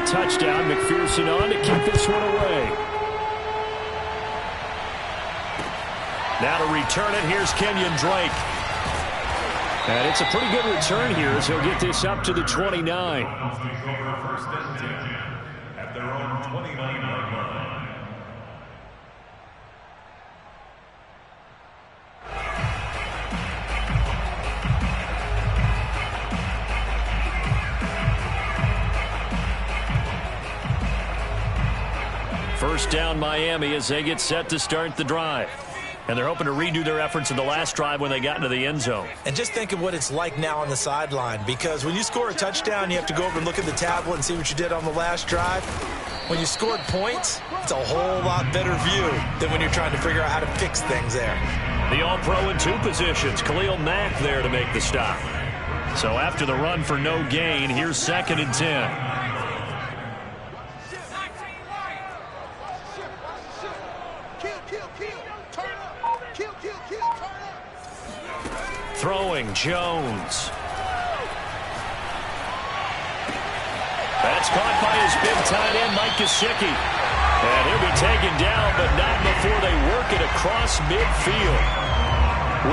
a touchdown. McPherson on to keep this one away. Now to return it, here's Kenyon Drake. And it's a pretty good return here as he'll get this up to the 29. First and 10 at their own 29-yard line. First down Miami as they get set to start the drive. And they're hoping to redo their efforts in the last drive when they got into the end zone. And just think of what it's like now on the sideline, because when you score a touchdown, you have to go over and look at the tablet and see what you did on the last drive. When you scored points, it's a whole lot better view than when you're trying to figure out how to fix things there. The All-Pro in 2 positions. Khalil Mack there to make the stop. So after the run for no gain, here's 2nd and 10. Throwing Jones. That's caught by his big tight end, Mike Gesicki. And he'll be taken down, but not before they work it across midfield.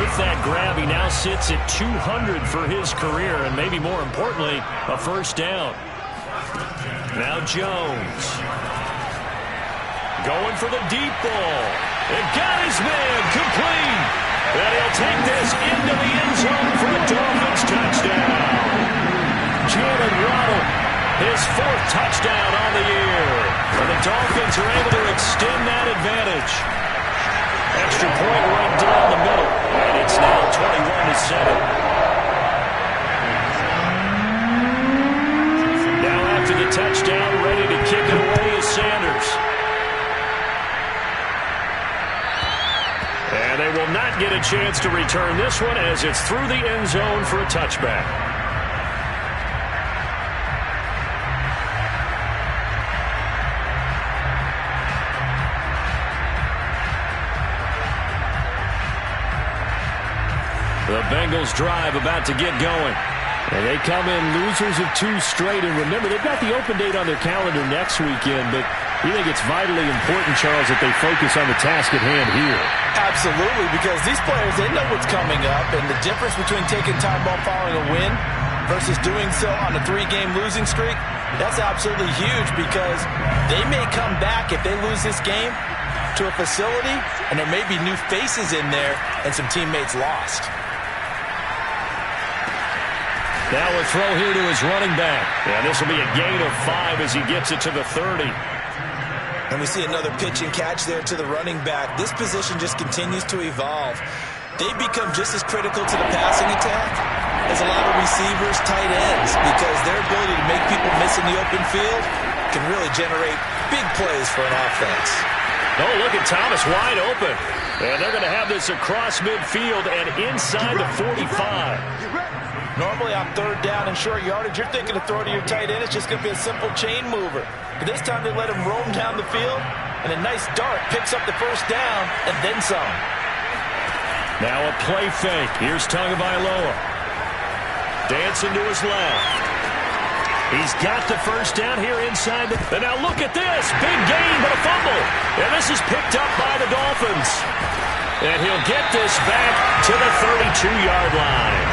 With that grab, he now sits at 200 for his career, and maybe more importantly, a first down. Now Jones. Going for the deep ball. It got his man complete. And he'll take this into the end zone for a Dolphins touchdown. Jalen Waddle, his 4th touchdown on the year. And the Dolphins are able to extend that advantage. Extra point run down the middle. And it's now 21-7. Now after the touchdown, ready to kick it away is Sanders. And they will not get a chance to return this one as it's through the end zone for a touchback. The Bengals drive about to get going. And they come in losers of 2 straight. And remember, they've got the open date on their calendar next weekend, but we think it's vitally important, Charles, that they focus on the task at hand here. Absolutely, because these players, they know what's coming up, and the difference between taking time off following a win versus doing so on a 3-game losing streak, that's absolutely huge, because they may come back if they lose this game to a facility, and there may be new faces in there and some teammates lost. Now a throw here to his running back. And this will be a gain of 5 as he gets it to the 30. And we see another pitch and catch there to the running back. This position just continues to evolve. They become just as critical to the passing attack as a lot of receivers, tight ends, because their ability to make people miss in the open field can really generate big plays for an offense. Oh, look at Thomas wide open. And they're going to have this across midfield and inside the 45. Normally on 3rd down and short yardage, you're thinking to throw to your tight end. It's just going to be a simple chain mover. But this time they let him roam down the field, and a nice dart picks up the first down and then some. Now a play fake. Here's Tagovailoa. Dancing to his left. He's got the first down here inside. And now look at this. Big gain, but a fumble. And this is picked up by the Dolphins. And he'll get this back to the 32-yard line.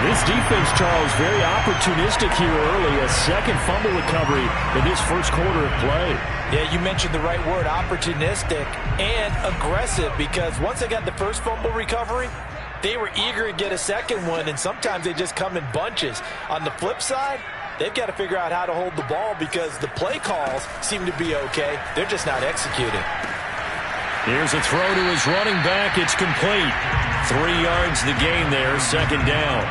This defense, Charles, very opportunistic here early. A 2nd fumble recovery in this first quarter of play. Yeah, you mentioned the right word, opportunistic and aggressive, because once they got the first fumble recovery, they were eager to get a second one, and sometimes they just come in bunches. On the flip side, they've got to figure out how to hold the ball because the play calls seem to be okay. They're just not executing. Here's a throw to his running back. It's complete. 3 yards the gain there, 2nd down.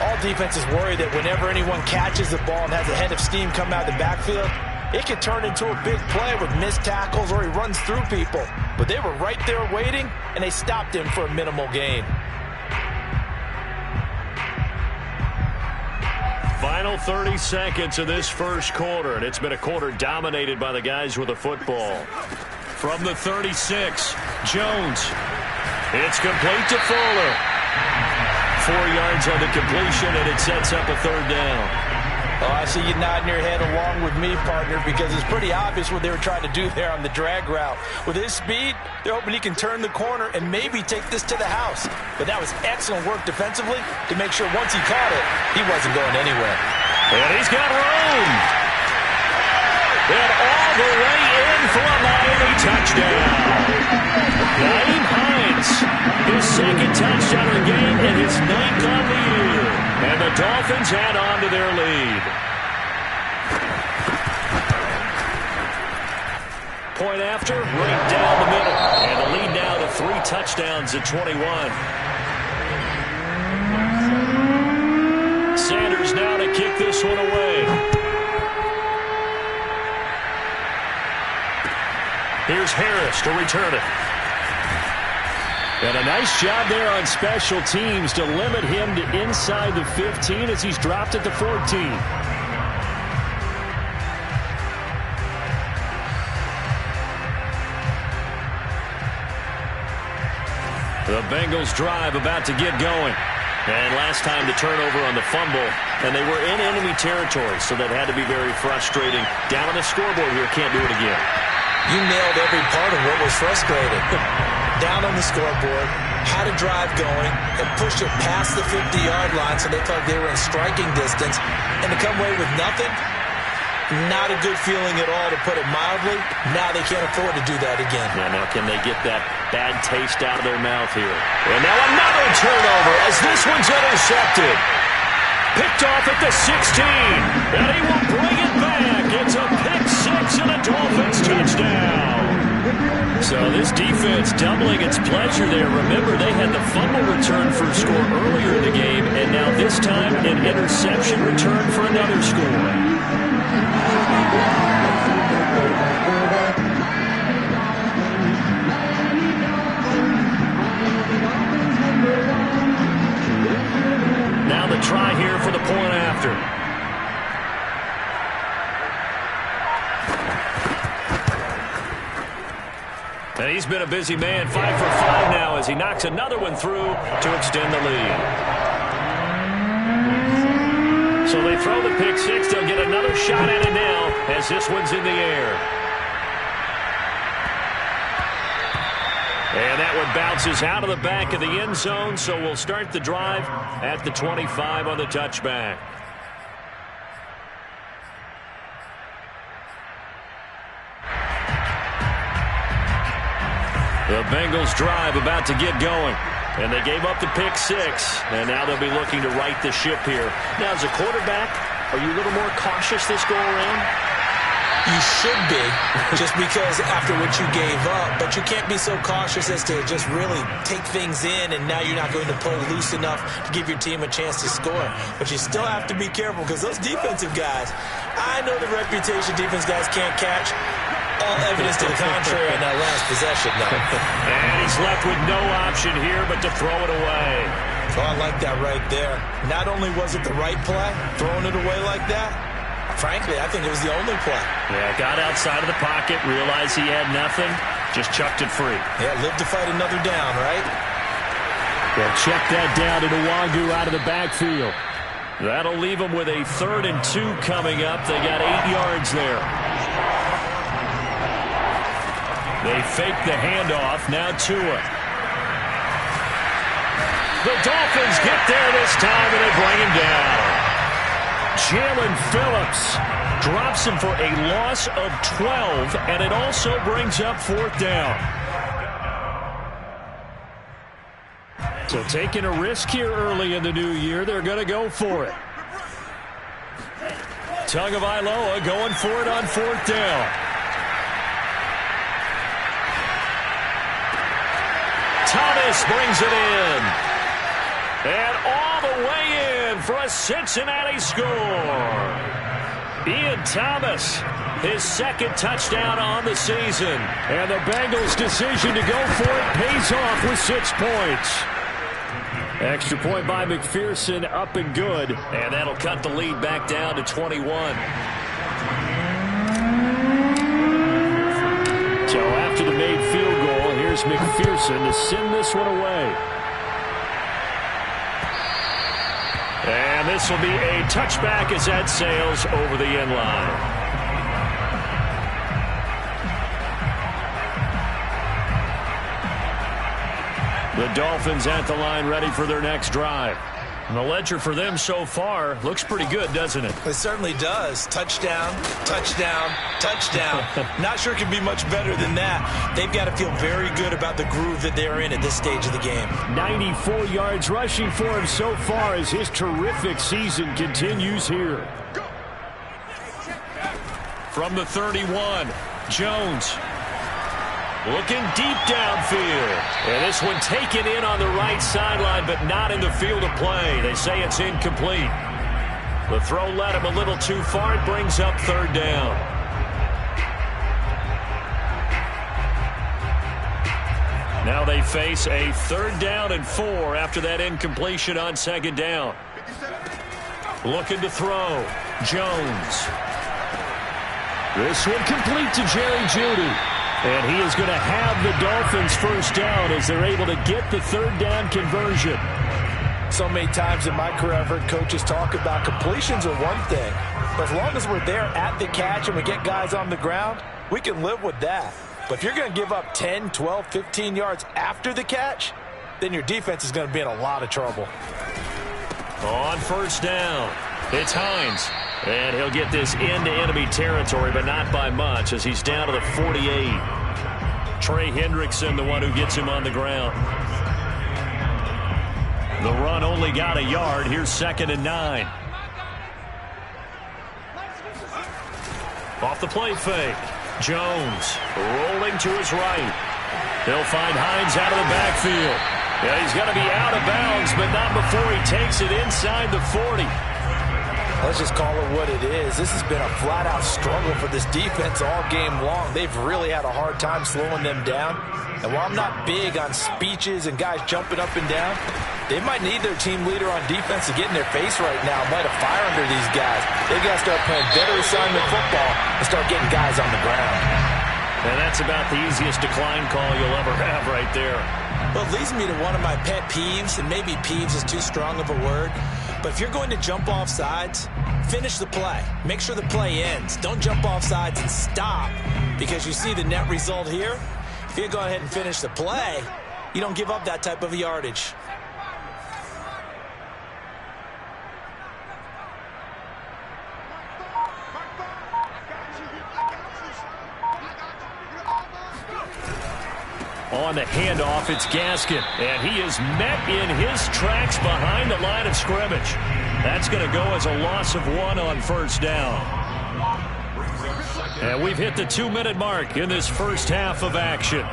All defenses worry that whenever anyone catches the ball and has a head of steam come out of the backfield, it can turn into a big play with missed tackles or he runs through people. But they were right there waiting, and they stopped him for a minimal gain. Final 30 seconds of this first quarter, and it's been a quarter dominated by the guys with the football. From the 36, Jones. It's complete to Fuller. 4 yards on the completion, and it sets up a 3rd down. Oh, I see you nodding your head along with me, partner, because it's pretty obvious what they were trying to do there on the drag route. With his speed, they're hoping he can turn the corner and maybe take this to the house. But that was excellent work defensively to make sure once he caught it, he wasn't going anywhere. And he's got room. And all the way in for a Miami touchdown. Nyheim Hines, his second touchdown of the game and his 9th on the year. And the Dolphins add on to their lead. Point after, right down the middle. And the lead now to 3 touchdowns at 21. Sanders now to kick this one away. Here's Harris to return it. And a nice job there on special teams to limit him to inside the 15 as he's dropped at the 14. The Bengals drive about to get going. And last time the turnover on the fumble, and they were in enemy territory, so that had to be very frustrating. Down on the scoreboard here, can't do it again. You nailed every part of what was frustrating. Down on the scoreboard, had a drive going, and pushed it past the 50-yard line so they felt they were in striking distance, and to come away with nothing, not a good feeling at all, to put it mildly. Now they can't afford to do that again. Yeah, now can they get that bad taste out of their mouth here? And now another turnover as this one's intercepted. Picked off at the 16, and he will bring it back. It's a pick 6 and a Dolphins touchdown. So this defense doubling its pleasure there. Remember, they had the fumble return for a score earlier in the game, and now this time an interception return for another score. Now the try here for the point after. And he's been a busy man, 5 for 5 now as he knocks another one through to extend the lead. So they throw the pick 6. They'll get another shot at it now as this one's in the air. And that one bounces out of the back of the end zone, so we'll start the drive at the 25 on the touchback. The Bengals drive about to get going. And they gave up the pick 6, and now they'll be looking to right the ship here. Now, as a quarterback, are you a little more cautious this go-around? You should be, just because after what you gave up, but you can't be so cautious as to just really take things in, and now you're not going to play loose enough to give your team a chance to score. But you still have to be careful, because those defensive guys, I know the reputation defense guys can't catch. All evidence to the contrary in that last possession, though. And he's left with no option here but to throw it away. Oh, I like that right there. Not only was it the right play, throwing it away like that, frankly, I think it was the only play. Yeah, got outside of the pocket, realized he had nothing, just chucked it free. Yeah, live to fight another down, right? Well, check that down to Nwangu out of the backfield. That'll leave them with a 3rd and 2 coming up. They got 8 yards there. They fake the handoff. Now Tua. The Dolphins get there this time, and they bring him down. Jalen Phillips drops him for a loss of 12, and it also brings up 4th down. So taking a risk here early in the new year, they're going to go for it. Tagovailoa going for it on 4th down. Thomas brings it in. And all the way in for a Cincinnati score. Ian Thomas, his 2nd touchdown on the season. And the Bengals' decision to go for it pays off with 6 points. Extra point by McPherson, up and good. And that'll cut the lead back down to 21. So after the made field goal, here's McPherson to send this one away. And this will be a touchback as that sails over the end line. The Dolphins at the line ready for their next drive. And the ledger for them so far looks pretty good, doesn't it? It certainly does. Touchdown, touchdown, touchdown. Not sure it can be much better than that. They've got to feel very good about the groove that they're in at this stage of the game. 94 yards rushing for him so far as his terrific season continues here. From the 31, Jones. Looking deep downfield. And this one taken in on the right sideline, but not in the field of play. They say it's incomplete. The throw led him a little too far. It brings up third down. Now they face a 3rd down and 4 after that incompletion on 2nd down. Looking to throw. Jones. This one complete to Jerry Jeudy. And he is going to have the Dolphins first down as they're able to get the 3rd down conversion. So many times in my career I've heard coaches talk about completions are one thing. But as long as we're there at the catch and we get guys on the ground, we can live with that. But if you're going to give up 10, 12, 15 yards after the catch, then your defense is going to be in a lot of trouble. On 1st down, it's Hines. And he'll get this into enemy territory, but not by much as he's down to the 48. Trey Hendrickson, the one who gets him on the ground. The run only got a yard. Here's 2nd and 9. Off the play fake. Jones rolling to his right. He'll find Hines out of the backfield. Yeah, he's going to be out of bounds, but not before he takes it inside the 40. Let's just call it what it is. This has been a flat-out struggle for this defense all game long. They've really had a hard time slowing them down. And while I'm not big on speeches and guys jumping up and down, they might need their team leader on defense to get in their face right now, light a fire under these guys. They've got to start playing better assignment football and start getting guys on the ground. And that's about the easiest decline call you'll ever have right there. Well, it leads me to one of my pet peeves, and maybe peeves is too strong of a word. But if you're going to jump off sides, finish the play. Make sure the play ends. Don't jump off sides and stop because you see the net result here. If you go ahead and finish the play, you don't give up that type of yardage. On the handoff, it's Gaskin, and he is met in his tracks behind the line of scrimmage. That's going to go as a loss of 1 on 1st down. And we've hit the 2-minute mark in this first half of action.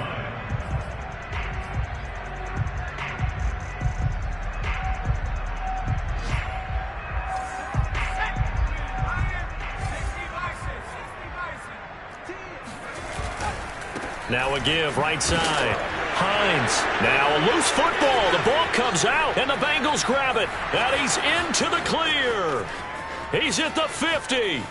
Now a give, right side. Hines. Now a loose football. The ball comes out, and the Bengals grab it. And he's into the clear. He's at the 50.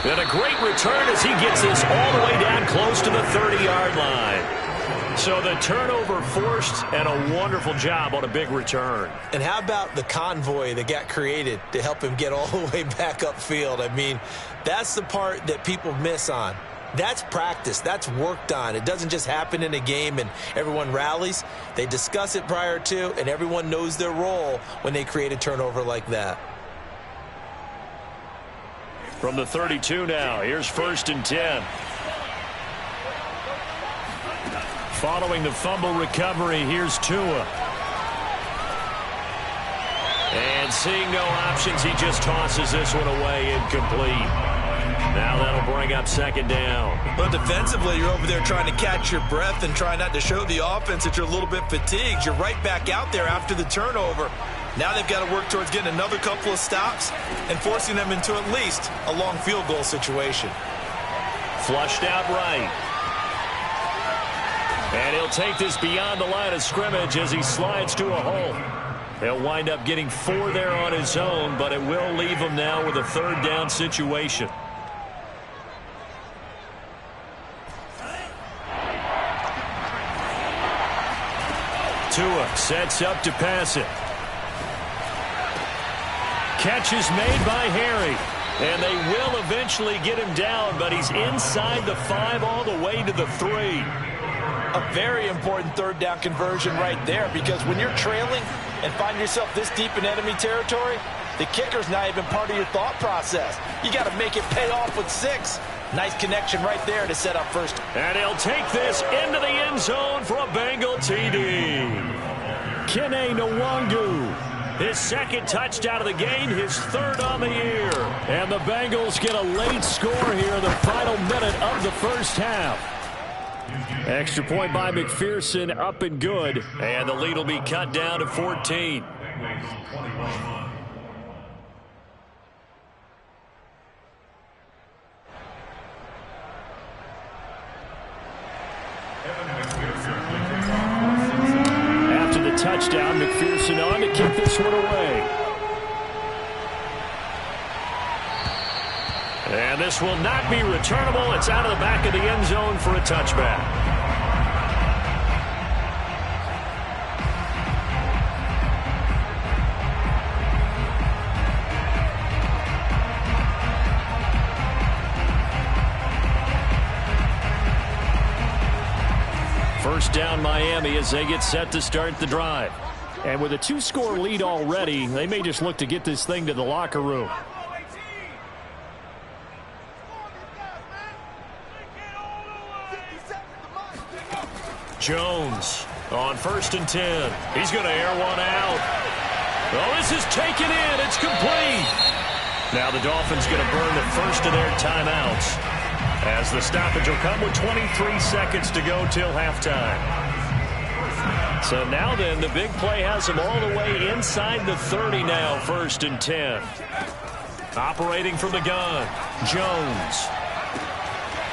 And a great return as he gets this all the way down close to the 30-yard line. So the turnover forced, and a wonderful job on a big return. And how about the convoy that got created to help him get all the way back upfield? I mean, that's the part that people miss on. That's practice. That's worked on. It doesn't just happen in a game and everyone rallies. They discuss it prior to, and everyone knows their role when they create a turnover like that. From the 32 now, here's 1st and 10. Following the fumble recovery, here's Tua. And seeing no options, he just tosses this one away, incomplete. Now that'll bring up 2nd down. But defensively, you're over there trying to catch your breath and try not to show the offense that you're a little bit fatigued. You're right back out there after the turnover. Now they've got to work towards getting another couple of stops and forcing them into at least a long field goal situation. Flushed out right. And he'll take this beyond the line of scrimmage as he slides to a hole. He'll wind up getting 4 there on his own, but it will leave him now with a 3rd down situation. Tua sets up to pass it. Catch is made by Harry. And they will eventually get him down, but he's inside the 5 all the way to the 3. A very important third down conversion right there, because when you're trailing and find yourself this deep in enemy territory, the kicker's not even part of your thought process. You got to make it pay off with 6. Nice connection right there to set up first. And he'll take this into the end zone for a Bengal TD. Kene Nwangu, his second touchdown of the game, his 3rd on the year. And the Bengals get a late score here in the final minute of the first half. Extra point by McPherson, up and good. And the lead will be cut down to 14. After the touchdown, McPherson on to kick this one away. And this will not be returnable. It's out of the back of the end zone for a touchback. First down Miami as they get set to start the drive. And with a 2-score lead already, they may just look to get this thing to the locker room. Jones on 1st and 10. He's going to air one out. Oh, this is taken in. It's complete. Now the Dolphins going to burn the first of their timeouts, as the stoppage will come with 23 seconds to go till halftime. So now then, the big play has them all the way inside the 30 now, 1st and 10. Operating from the gun, Jones.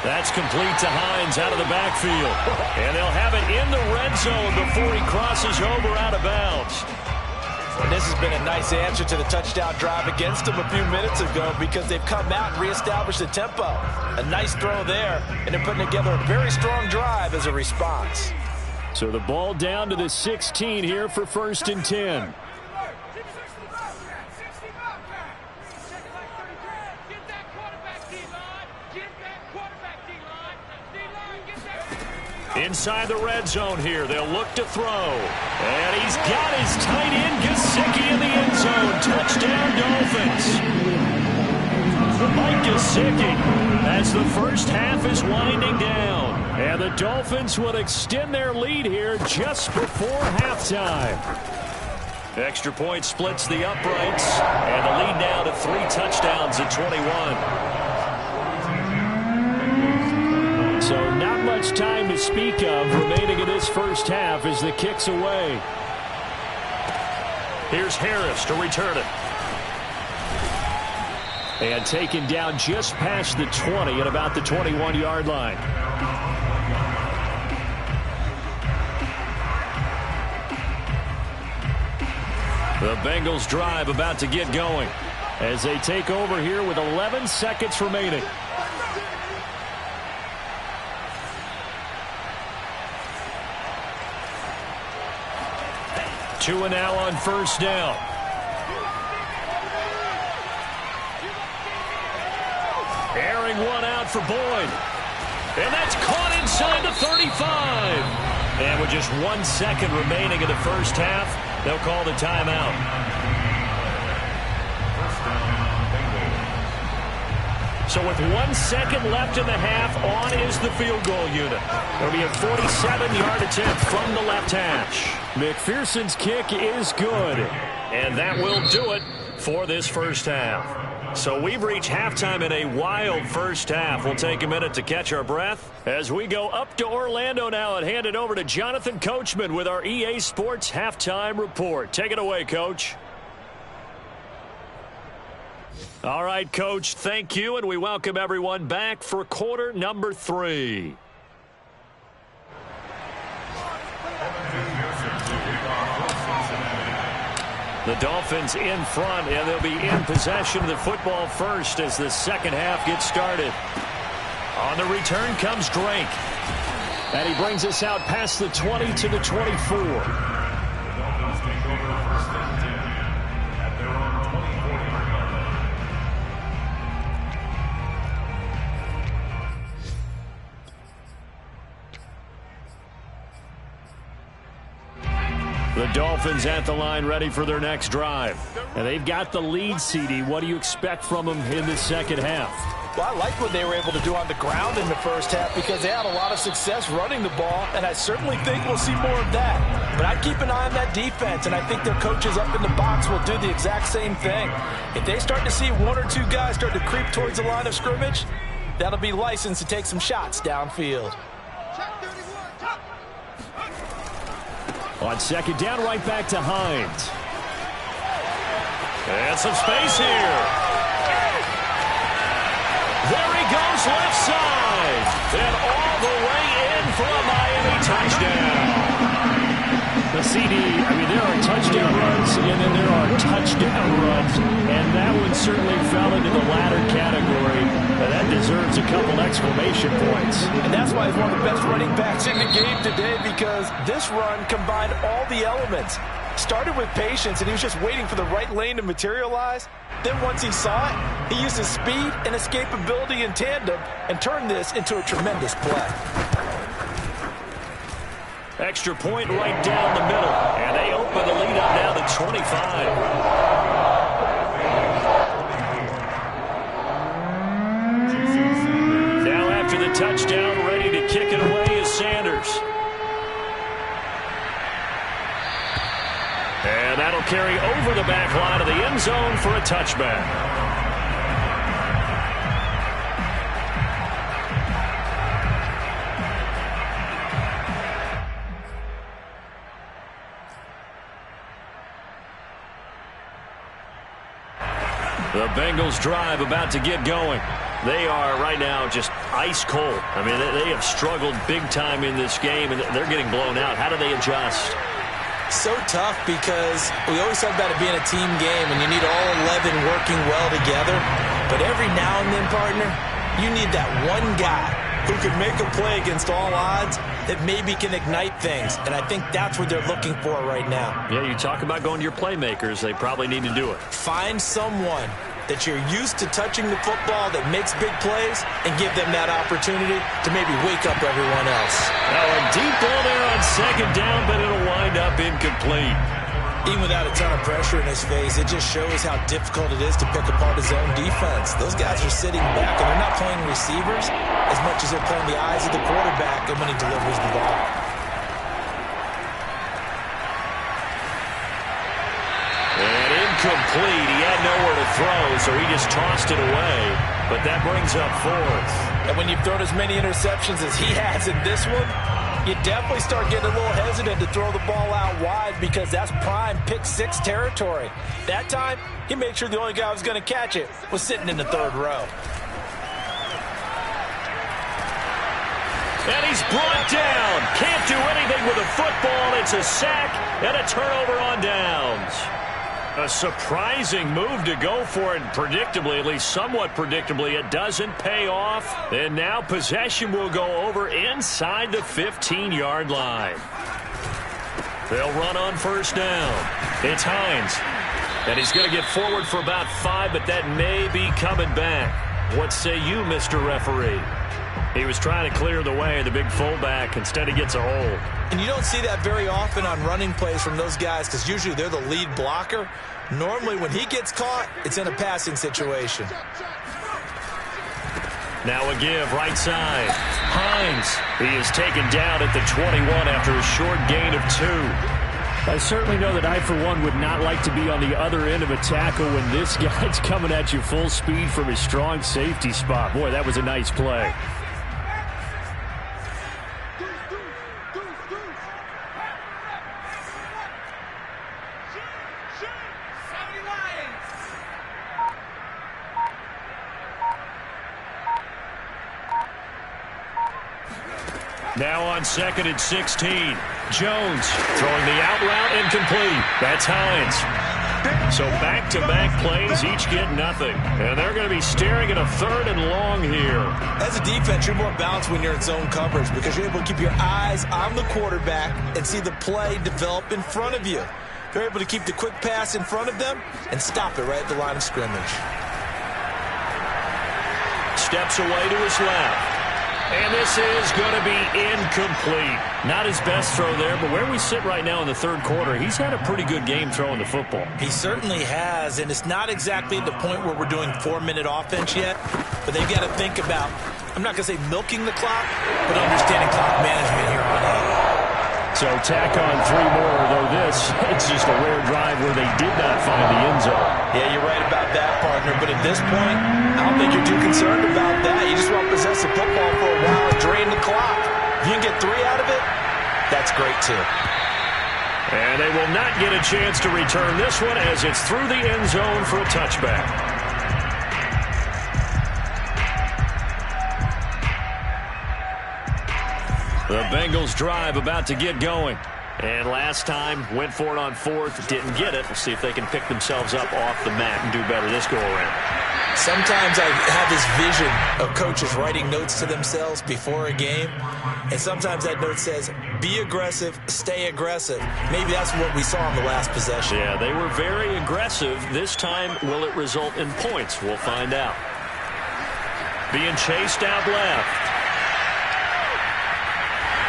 That's complete to Hines out of the backfield. And they'll have it in the red zone before he crosses over out of bounds. And this has been a nice answer to the touchdown drive against them a few minutes ago, because they've come out and reestablished the tempo. A nice throw there, and they're putting together a very strong drive as a response. So the ball down to the 16 here for 1st and 10. Inside the red zone here, they'll look to throw. And he's got his tight end, Gesicki, in the end zone. Touchdown, Dolphins. Mike Gesicki, as the first half is winding down. And the Dolphins will extend their lead here just before halftime. Extra point splits the uprights. And the lead now to 3 touchdowns at 21. So not much time to speak of remaining in this first half as the kick's away. Here's Harris to return it. And taken down just past the 20 at about the 21-yard line. The Bengals drive about to get going as they take over here with 11 seconds remaining. 2 now on 1st down. Airing one out for Boyd. And that's caught inside the 35. And with just 1 second remaining in the first half, they'll call the timeout. So with 1 second left in the half, on is the field goal unit. It'll be a 47-yard attempt from the left hash. McPherson's kick is good. And that will do it for this first half. So we've reached halftime in a wild first half. We'll take a minute to catch our breath as we go up to Orlando now and hand it over to Jonathan Coachman with our EA Sports Halftime Report. Take it away, Coach. All right, Coach, thank you, and we welcome everyone back for quarter number 3. The Dolphins in front, and they'll be in possession of the football first as the second half gets started. On the return comes Drake. And he brings us out past the 20 to the 24. The Dolphins at the line ready for their next drive. And they've got the lead, CD. What do you expect from them in the second half? Well, I like what they were able to do on the ground in the first half because they had a lot of success running the ball, and I certainly think we'll see more of that. But I'd keep an eye on that defense, and I think their coaches up in the box will do the exact same thing. If they start to see one or two guys start to creep towards the line of scrimmage, that'll be licensed to take some shots downfield. On second down, right back to Hines. And some space here. There he goes, left side. And all the way in for a Miami touchdown. The CD, there are touchdown runs, and then there are touchdown runs. And that one certainly fell into the latter category. And that deserves a couple exclamation points. And that's why he's one of the best running backs in the game today, because this run combined all the elements. Started with patience, and he was just waiting for the right lane to materialize. Then once he saw it, he used his speed and escapability in tandem and turned this into a tremendous play. Extra point right down the middle, and they open the lead up now to 25. The touchdown, ready to kick it away is Sanders. And that'll carry over the back line of the end zone for a touchback. The Bengals drive about to get going. They are right now just ice cold. They have struggled big time in this game, and they're getting blown out. How do they adjust? So tough, because we always talk about it being a team game, and you need all 11 working well together. But every now and then, partner, you need that one guy who can make a play against all odds that maybe can ignite things. And I think that's what they're looking for right now. Yeah, you talk about going to your playmakers. They probably need to do it. Find someone that you're used to touching the football that makes big plays and give them that opportunity to maybe wake up everyone else. Now a deep ball there on second down, but it'll wind up incomplete. Even without a ton of pressure in his face, it just shows how difficult it is to pick apart his own defense. Those guys are sitting back, and they're not playing receivers as much as they're playing the eyes of the quarterback and when he delivers the ball. Complete. He had nowhere to throw, so he just tossed it away. But that brings up fourth. And when you've thrown as many interceptions as he has in this one, you definitely start getting a little hesitant to throw the ball out wide, because that's prime pick six territory. That time, he made sure the only guy who was going to catch it was sitting in the third row. And he's brought down. Can't do anything with a football. It's a sack and a turnover on downs. A surprising move to go for it, and predictably, at least somewhat predictably, it doesn't pay off. And now possession will go over inside the 15-yard line. They'll run on first down. It's Hines. And he's going to get forward for about 5, but that may be coming back. What say you, Mr. Referee? He was trying to clear the way, the big fullback. Instead, he gets a hold. And you don't see that very often on running plays from those guys, because usually they're the lead blocker. Normally, when he gets caught, it's in a passing situation. Now a give, right side. Hines. He is taken down at the 21 after a short gain of 2. I certainly know that I, for one, would not like to be on the other end of a tackle when this guy's coming at you full speed from his strong safety spot. Boy, that was a nice play. Now on second and 16. Jones throwing the out route incomplete. That's Hines. So back-to-back plays, each get nothing. And they're going to be staring at a third and long here. As a defense, you're more balanced when you're in zone coverage, because you're able to keep your eyes on the quarterback and see the play develop in front of you. They're able to keep the quick pass in front of them and stop it right at the line of scrimmage. Steps away to his left. And this is going to be incomplete. Not his best throw there, but where we sit right now in the third quarter, he's had a pretty good game throwing the football. He certainly has, and it's not exactly at the point where we're doing 4-minute offense yet, but they've got to think about, I'm not going to say milking the clock, but understanding clock management here on out. So tack on 3 more, though this, it's just a rare drive where they did not find the end zone. Yeah, you're right about that, partner, but at this point, I don't think you're too concerned about that. You just want to possess the football for a while and drain the clock. If you can get 3 out of it, that's great too. And they will not get a chance to return this one as it's through the end zone for a touchback. The Bengals drive about to get going. And last time, went for it on 4th, didn't get it. We'll see if they can pick themselves up off the mat and do better this go-around. Sometimes I have this vision of coaches writing notes to themselves before a game, and sometimes that note says, be aggressive, stay aggressive. Maybe that's what we saw in the last possession. Yeah, they were very aggressive. This time, will it result in points? We'll find out. Being chased out left.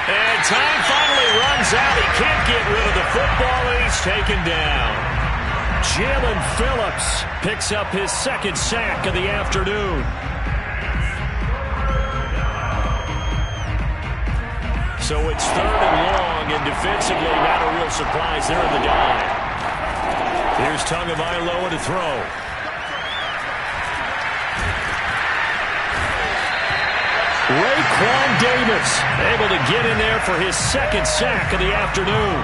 And time finally runs out. He can't get rid of the football, and he's taken down. Jalen Phillips picks up his 2nd sack of the afternoon. So it's 3rd and long, and defensively not a real surprise there in the dive. Here's Tagovailoa to throw. Raekwon Davis able to get in there for his 2nd sack of the afternoon.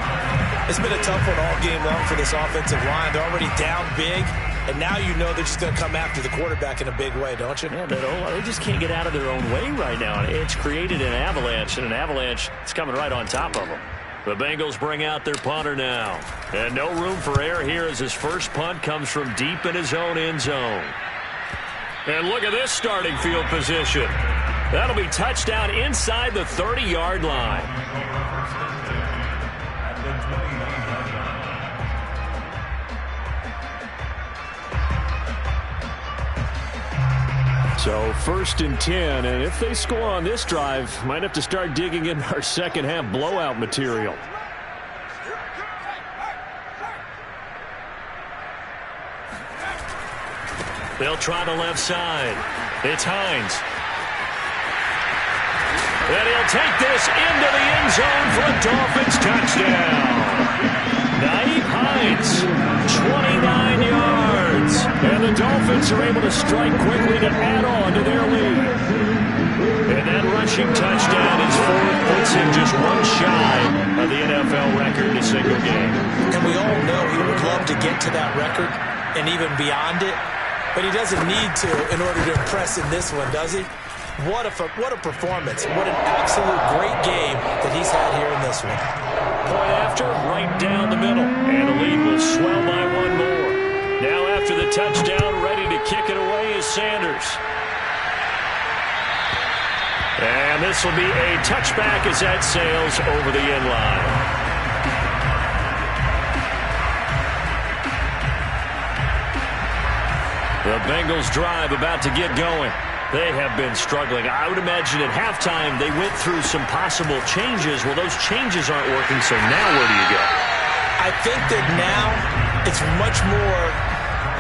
It's been a tough one all game long for this offensive line. They're already down big, and now you know they're just going to come after the quarterback in a big way, don't you? Yeah, they just can't get out of their own way right now. It's created an avalanche, and an avalanche is coming right on top of them. The Bengals bring out their punter now. And no room for error here as his first punt comes from deep in his own end zone. And look at this starting field position. That'll be touchdown inside the 30-yard line. So 1st and 10, and if they score on this drive, might have to start digging in our second half blowout material. They'll try the left side. It's Hines. And he'll take this into the end zone for a Dolphins touchdown. Nyheim Hines, 29 yards. And the Dolphins are able to strike quickly to add on to their lead. And that rushing touchdown is 4th, puts him just one shy of the NFL record in a single game. And we all know he would love to get to that record and even beyond it. But he doesn't need to in order to impress in this one, does he? What a performance. What an absolute great game that he's had here in this one. Point after, right down the middle. And the lead will swell by 1 more. Now after the touchdown, ready to kick it away is Sanders. And this will be a touchback as that sails over the end line. The Bengals drive about to get going. They have been struggling. I would imagine at halftime they went through some possible changes. Well, those changes aren't working, so now where do you go? I think that now it's much more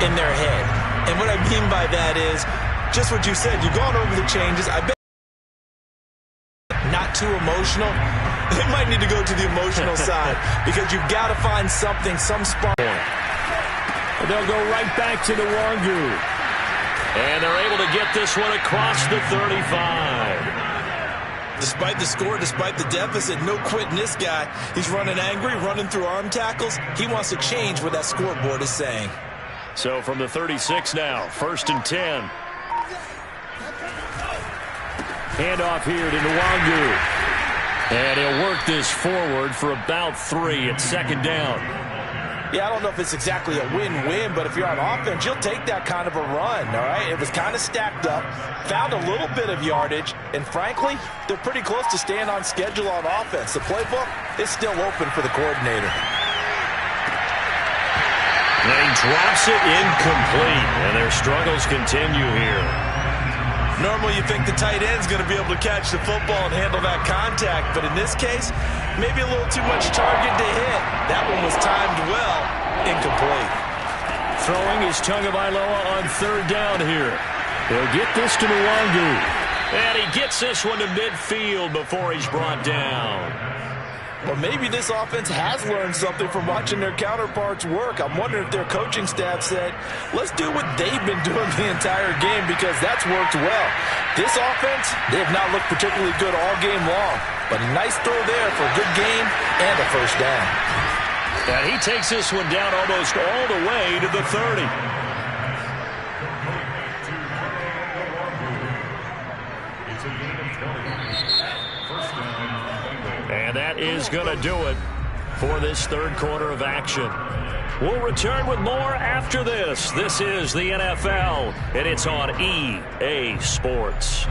in their head. And what I mean by that is just what you said. You've gone over the changes. I bet not too emotional. They might need to go to the emotional side because you've got to find something, some spark. They'll go right back to the Wangu. And they're able to get this one across the 35. Despite the score, despite the deficit, no quitting this guy. He's running angry, running through arm tackles. He wants to change what that scoreboard is saying. So from the 36 now, 1st and 10. Handoff here to Nwangu. And he'll work this forward for about 3 at 2nd down. Yeah, I don't know if it's exactly a win-win, but if you're on offense, you'll take that kind of a run, all right? It was kind of stacked up, found a little bit of yardage, and frankly, they're pretty close to staying on schedule on offense. The playbook is still open for the coordinator. And he drops it incomplete, and their struggles continue here. Normally you think the tight end's going to be able to catch the football and handle that contact, but in this case, maybe a little too much target to hit. That one was timed well, incomplete. Throwing is Tagovailoa on third down here. He'll get this to Nwangu. And he gets this one to midfield before he's brought down. Well, maybe this offense has learned something from watching their counterparts work. I'm wondering if their coaching staff said, let's do what they've been doing the entire game, because that's worked well. This offense, they have not looked particularly good all game long, but a nice throw there for a good gain and a first down. And he takes this one down almost all the way to the 30. And that is going to do it for this third quarter of action. We'll return with more after this. This is the NFL, and it's on EA Sports.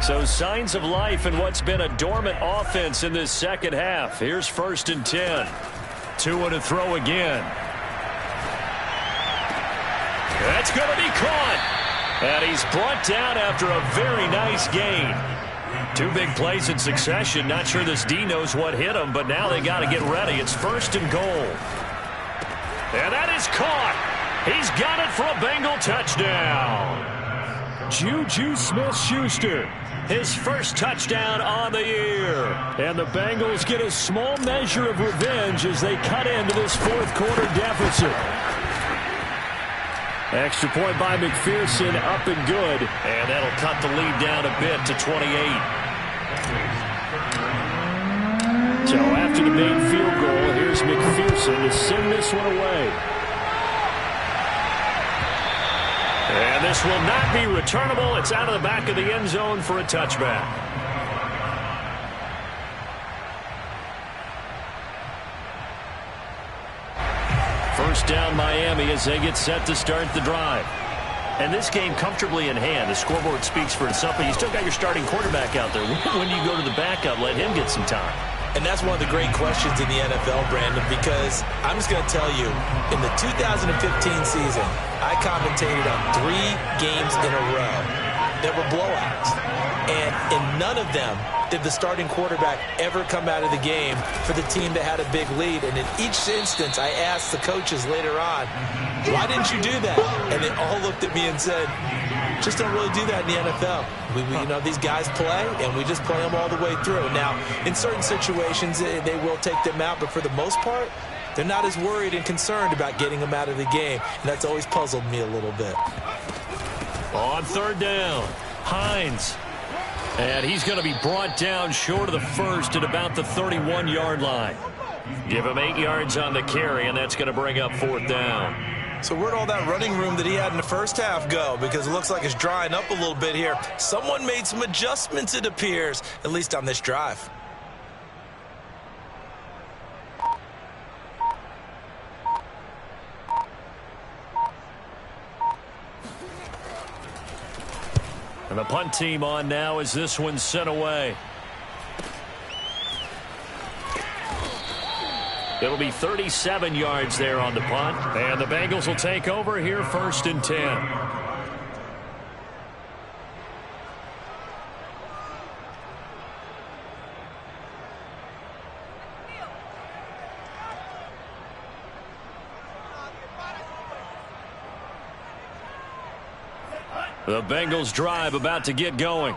So signs of life in what's been a dormant offense in this second half. Here's 1st and 10. Tua to throw again. That's going to be caught. And he's brought down after a very nice gain. 2 big plays in succession. Not sure this D knows what hit him, but now they got to get ready. It's 1st and goal. And that is caught. He's got it for a Bengal touchdown. Juju Smith-Schuster, his first touchdown on the year. And the Bengals get a small measure of revenge as they cut into this fourth quarter deficit. Extra point by McPherson, up and good. And that'll cut the lead down a bit to 28. So after the main field goal, here's McPherson to send this one away. And this will not be returnable. It's out of the back of the end zone for a touchback. First down Miami as they get set to start the drive. And this game comfortably in hand. The scoreboard speaks for itself, but you still got your starting quarterback out there. When do you go to the backup? Let him get some time. And that's one of the great questions in the NFL, Brandon, because I'm just going to tell you, in the 2015 season, I commentated on 3 games in a row that were blowouts. And in none of them did the starting quarterback ever come out of the game for the team that had a big lead. And in each instance, I asked the coaches later on, why didn't you do that? And they all looked at me and said, just don't really do that in the NFL. You know, these guys play, and we just play them all the way through. Now, in certain situations, they will take them out, but for the most part, they're not as worried and concerned about getting them out of the game, and that's always puzzled me a little bit. On third down, Hines. And he's going to be brought down short of the first at about the 31-yard line. Give him 8 yards on the carry, and that's going to bring up 4th down. So where'd all that running room that he had in the first half go? Because it looks like it's drying up a little bit here. Someone made some adjustments, it appears, at least on this drive. And the punt team on now as this one's sent away. It'll be 37 yards there on the punt. And the Bengals will take over here 1st and 10. The Bengals drive about to get going.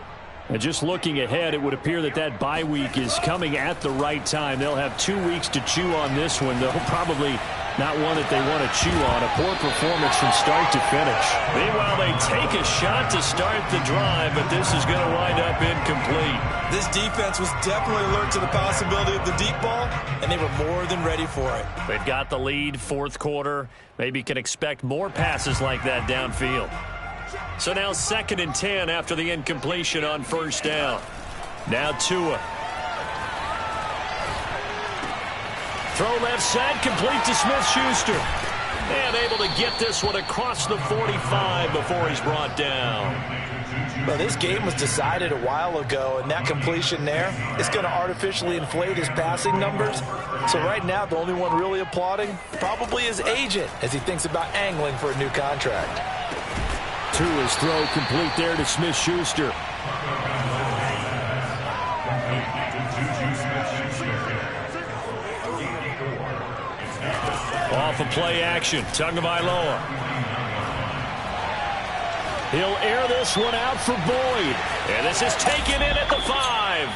And just looking ahead, it would appear that that bye week is coming at the right time. They'll have 2 weeks to chew on this one, though probably not one that they want to chew on. A poor performance from start to finish. Meanwhile, they take a shot to start the drive, but this is going to wind up incomplete. This defense was definitely alert to the possibility of the deep ball, and they were more than ready for it. They've got the lead, fourth quarter. Maybe can expect more passes like that downfield. So now 2nd and 10 after the incompletion on first down. Now Tua. Throw left side, complete to Smith-Schuster. And able to get this one across the 45 before he's brought down. Well, this game was decided a while ago, and that completion there is going to artificially inflate his passing numbers. So right now, the only one really applauding probably his agent as he thinks about angling for a new contract. Tua's throw complete there to Smith-Schuster. Off of play action, Tagovailoa. He'll air this one out for Boyd. And this is taken in at the 5.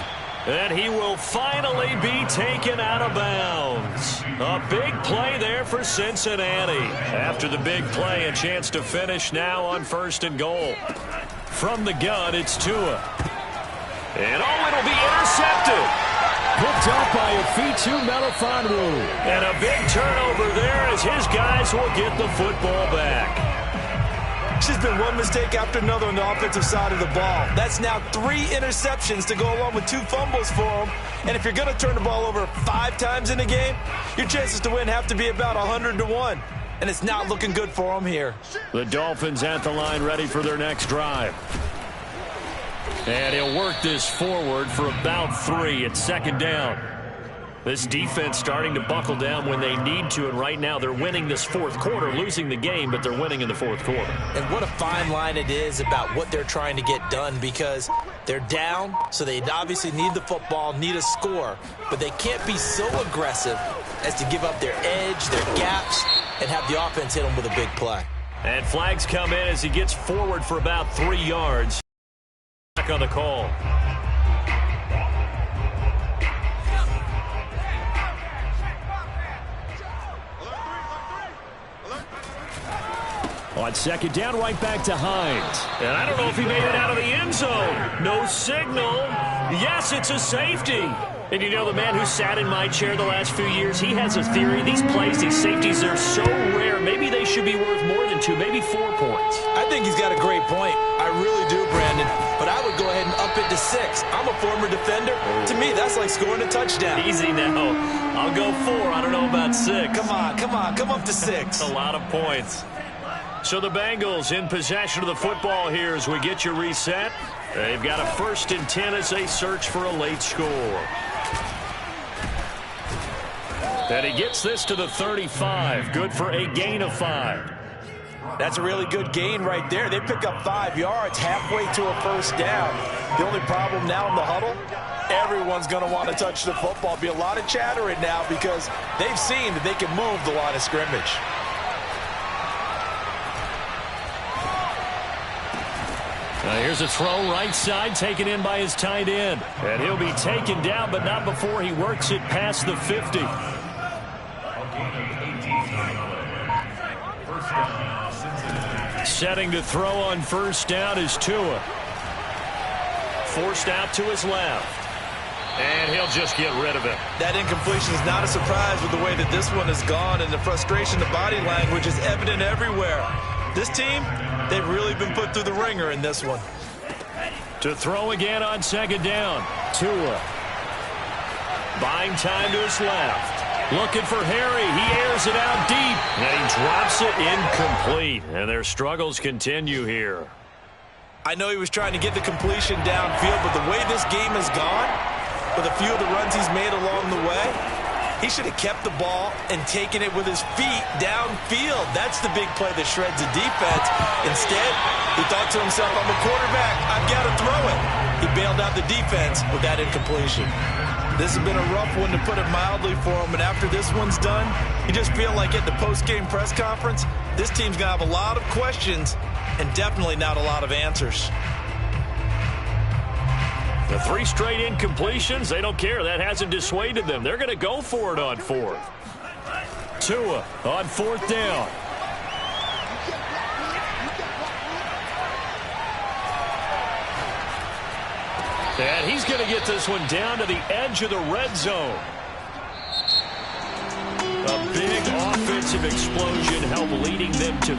And he will finally be taken out of bounds. A big play there for Cincinnati. After the big play, a chance to finish now on 1st and goal. From the gun, it's Tua. And it'll be intercepted. Picked up by Afitu Melifonwu. And a big turnover there as his guys will get the football back. It's just been one mistake after another on the offensive side of the ball. That's now 3 interceptions to go along with 2 fumbles for him. And if you're going to turn the ball over 5 times in a game, your chances to win have to be about 100-1. And it's not looking good for him here. The Dolphins at the line ready for their next drive. And he'll work this forward for about 3 at 2nd down. This defense starting to buckle down when they need to, and right now they're winning this 4th quarter, losing the game, but they're winning in the 4th quarter. And what a fine line it is about what they're trying to get done, because they're down, so they obviously need the football, need a score, but they can't be so aggressive as to give up their edge, their gaps, and have the offense hit them with a big play. And flags come in as he gets forward for about 3 yards. Back on the call. On 2nd down, right back to Hines. And I don't know if he made it out of the end zone. No signal. Yes, it's a safety. And you know, the man who sat in my chair the last few years, he has a theory. These plays, these safeties, they're so rare. Maybe they should be worth more than 2, maybe 4 points. I think he's got a great point. I really do, Brandon. But I would go ahead and up it to 6. I'm a former defender. To me, that's like scoring a touchdown. Easy now. I'll go 4. I don't know about 6. Come on. Come up to 6. A lot of points. So the Bengals in possession of the football here as we get you reset. They've got a 1st and 10 as they search for a late score. And he gets this to the 35. Good for a gain of 5. That's a really good gain right there. They pick up 5 yards halfway to a 1st down. The only problem now in the huddle, everyone's going to want to touch the football. Be a lot of chattering now because they've seen that they can move the line of scrimmage. Here's a throw right side taken in by his tight end. And he'll be taken down, but not before he works it past the 50. Setting to throw on 1st down is Tua. Forced out to his left. And he'll just get rid of it. That incompletion is not a surprise with the way that this one has gone, and the frustration, the body language is evident everywhere. This team, they've really been put through the ringer in this one. To throw again on 2nd down. Tua. Buying time to his left. Looking for Harry. He airs it out deep. And he drops it incomplete. And their struggles continue here. I know he was trying to get the completion downfield, but the way this game has gone, with a few of the runs he's made along the way, he should have kept the ball and taken it with his feet downfield. That's the big play that shreds the defense. Instead, he thought to himself, I'm a quarterback, I've got to throw it. He bailed out the defense with that incompletion. This has been a rough one, to put it mildly, for him. And after this one's done, you just feel like at the post-game press conference, this team's going to have a lot of questions and definitely not a lot of answers. The 3 straight incompletions, they don't care. That hasn't dissuaded them. They're going to go for it on 4th. Tua on 4th down. And he's going to get this one down to the edge of the red zone. A big offensive explosion helped leading them to